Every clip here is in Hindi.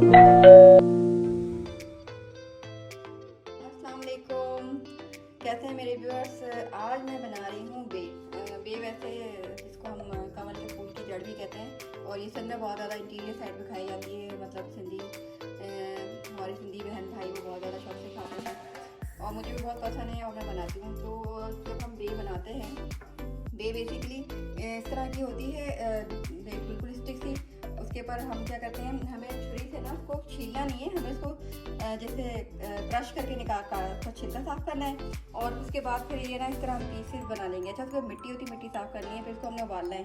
अस्सलाम वालेकुम, कैसे हैं मेरे व्यूअर्स। आज मैं बना रही हूँ बे। बे वैसे जिसको हम कमल के फूल की जड़ भी कहते हैं, और ये सब में बहुत ज़्यादा इंटीरियर साइड में खाई जाती है। मतलब सिंधी हमारी सिंधी बहन भाई वो बहुत ज़्यादा शौक से खाते हैं और मुझे भी बहुत पसंद है और मैं बनाती हूँ। तो जब हम बे बनाते हैं, बे बेसिकली इस तरह की होती है, बिल्कुल स्टिक सी। उसके ऊपर हम क्या करते हैं, हमें छुरी से ना उसको छीलना नहीं है, हमें उसको जैसे क्रश करके निकाल कर छिलका साफ़ करना है। और उसके बाद फिर ये ना इस तरह हम पीसेस बना लेंगे। अच्छा, उसको मिट्टी होती मिट्टी साफ़ करनी है, फिर उसको हमने उबालना है।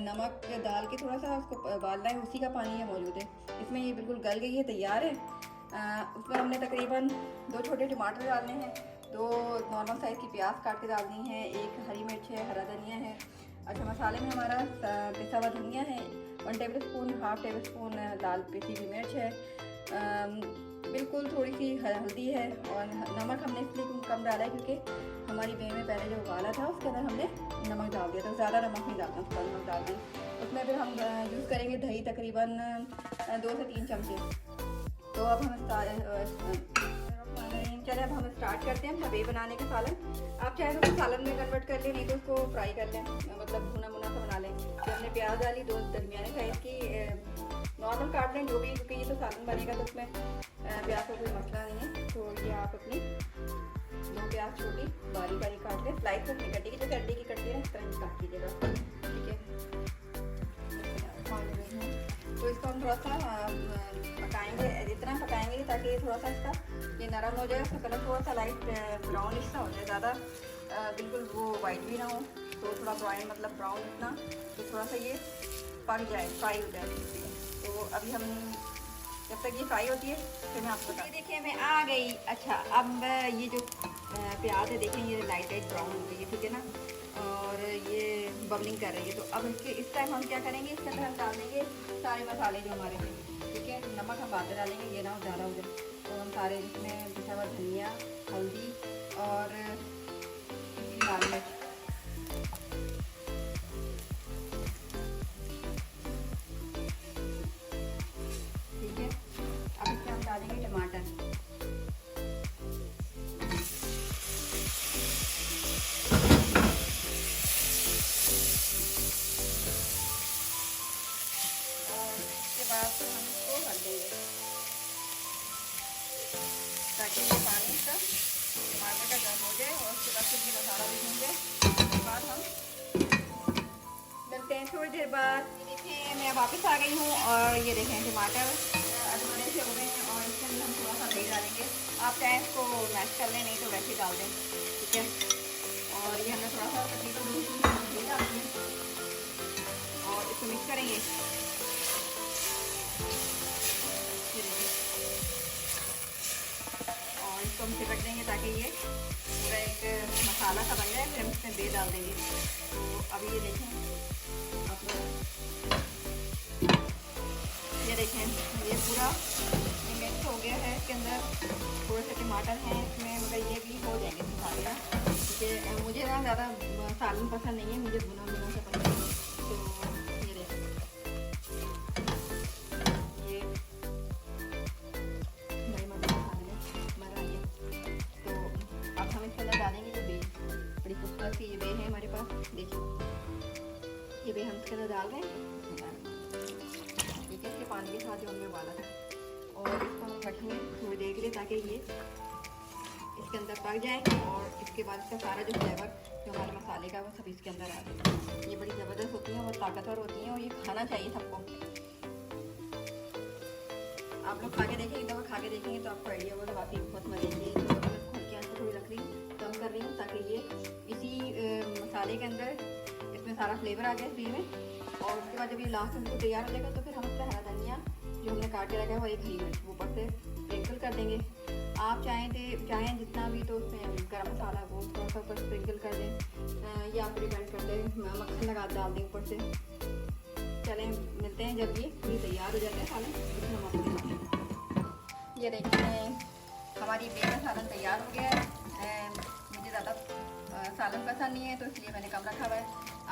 नमक डाल के थोड़ा सा उसको उबालना है, उसी का पानी है मौजूद है इसमें। ये बिल्कुल गल गई है, तैयार है। उसमें हमने तकरीबन 2 छोटे टमाटर डालने हैं, 2 नॉर्मल साइज़ की प्याज काट के डालनी है, 1 हरी मिर्च है, हरा धनिया है। अच्छा, मसाले में हमारा पिसा हुआ धनिया है, 1 tablespoon, half tablespoon लाल पिसी हुई मिर्च है, बिल्कुल थोड़ी सी हल्दी है। और नमक हमने इसलिए कम डाला है क्योंकि हमारी बे में पहले जो उबाला था उसके अंदर हमने नमक डाल दिया था, ज़्यादा नमक नहीं डालना, उसका नमक डाल दें। उसमें फिर हम यूज़ करेंगे दही, तकरीबन 2 से 3 चमचे। तो अब हम चले अब हम स्टार्ट करते हैं अपना बे बनाने का सालन। आप चाहे तो सालन में कन्वर्ट कर लें, नहीं तो उसको फ्राई कर लें, मतलब भुना भुना सा बना लें। तो हमने प्याज डाली, 2 दरमियाने साइज़ की, नॉर्मल काट लें जो भी, क्योंकि ये तो सालन बनेगा तो उसमें प्याज का कोई मसला नहीं है। तो ये आप अपनी 2 प्याज छोटी बारीक बारीक काट लें, स्लाइस में नहीं कटेगी, जैसे अंडे की कटती है ना इस तरह काट लीजिएगा, ठीक है। तो इसको हम थोड़ा सा पकाएंगे, इतना पकाएंगे ताकि थोड़ा सा इसका ये नरम हो जाए, उसका कलर थोड़ा सा लाइट ब्राउनिश सा हो जाए, ज़्यादा बिल्कुल वो वाइट भी ना हो। तो थोड़ा ब्राउन मतलब ब्राउन इतना, तो थोड़ा सा ये पक जाए, फ्राई हो जाए। तो अभी हम जब तक ये फ्राई होती है फिर मैं आपको बताऊँ। देखिए मैं आ गई। अच्छा, अब ये जो प्याज है देखें, ये लाइट लाइट ब्राउन हो गई है, ठीक है ना, और ये बबलिंग कर रही है। तो अब इसके इस टाइम हम क्या करेंगे, इसके अंदर हम डाल देंगे सारे मसाले जो हमारे हैं, ठीक है। नमक हम बाद में डालेंगे, ये ना हो ज़्यादा हो जाए। तो हम सारे इसमें पिसा हुआ धनिया, हल्दी और लाल मिर्च, ठीक है। अब इसमें हम डालेंगे टमाटर, बाद तो हम इसको भर देंगे ताकि ये पानी का टमाटर का गर्म हो जाए, और उसके बाद फिर ये मसाला भी भून जाए। उसके बाद हम मिलते हैं थोड़ी देर बाद। ये देखें मैं वापस आ गई हूँ, और ये देखें टमाटर अधमरे से हो गए हैं, और इसके अंदर हम थोड़ा सा दही डालेंगे। आप चाहें इसको मैश कर लें, नहीं तो वैसे ही डाल दें, ठीक है। और ये हमने थोड़ा सा तकरीबन 2 दही डाल दें और इसको मिक्स करेंगे। और इसको हम चिपक देंगे ताकि ये पूरा एक मसाला सा बन जाए, फिर हम इसमें बे डाल देंगे। तो अभी ये देखें आप ये देखें, ये पूरा मिक्स हो गया है। इसके अंदर थोड़े से टमाटर हैं इसमें, मगर ये भी हो जाएंगे मसाले ना, क्योंकि मुझे ना ज़्यादा सालन पसंद नहीं है, मुझे भुना भुना सा पसंद है। तो ये देखें, ये नई मसाला मरा ये। तो अब हम इसके अंदर डालेंगे जो बे, बड़ी खूबसूरत सी ये बे है हमारे पास, देखिए ये बे हम इसके अंदर डाल रहे हैं, ठीक है। इसके पानी के साथ जो हमने उबाला था, और इसको हम रखेंगे थोड़ी देर के लिए ताकि ये इसके अंदर पक जाए, और इसके बाद इसका सारा जो फ्लेवर जो हमारे मसाले का वो सब इसके अंदर आ जाए। ये बड़ी ज़बरदस्त होती हैं, बहुत ताकतवर होती हैं, और ये खाना चाहिए सबको। आप लोग खा के देखेंगे, एक दफ़ा खा के देखेंगे तो आपको आइडिया होगा, वाकई बहुत मज़े की। तो मैं खोल के आँच थोड़ी रख रही हूँ, कम कर रही हूँ, ताकि ये इसी मसाले के अंदर इसमें सारा फ्लेवर आ जाए बे में। और उसके बाद जब ये लास्ट में बिल्कुल तैयार हो जाएगा तो फिर हम उसका हरा धनिया जो हमने काट के रखा है वो 1 हरी मिर्च ऊपर से स्प्रिंकल कर देंगे। आप चाहें जितना भी, तो उसमें गरम मसाला वो थोड़ा सा ऊपर स्प्रिंकल कर दें, या आप डिपेंड करते हैं मक्खन लगा डाल दें ऊपर से। चलें मिलते हैं जब ये पूरी तैयार हो जाता है सालन, फिर हम आपको दिखाते हैं। ये देखिए हमारी बे का सालन तैयार हो गया है। मुझे ज़्यादा सालन पसंद नहीं है तो इसलिए मैंने कम रखा हुआ है।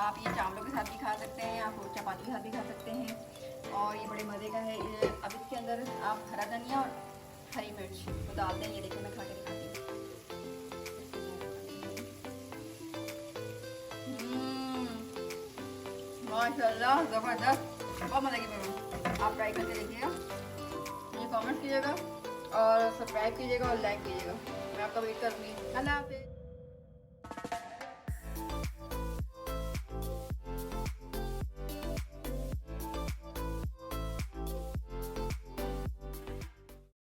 आप ये चावलों के साथ भी खा सकते हैं, आप चपाती के साथ भी खा सकते हैं और ये बड़े मज़े का है। अब इसके अंदर आप हरा धनिया और हरी मिर्च तो डाल दें। ये देखिए मैं खा के दिखाती हूँ। माशाल्लाह ज़बरदस्त, बहुत मज़े की बना। आप ट्राई करके देखिएगा, मुझे कमेंट कीजिएगा और सब्सक्राइब कीजिएगा और लाइक कीजिएगा। मैं आपका वेट करूँगी। अल्लाह हाफ़िज़।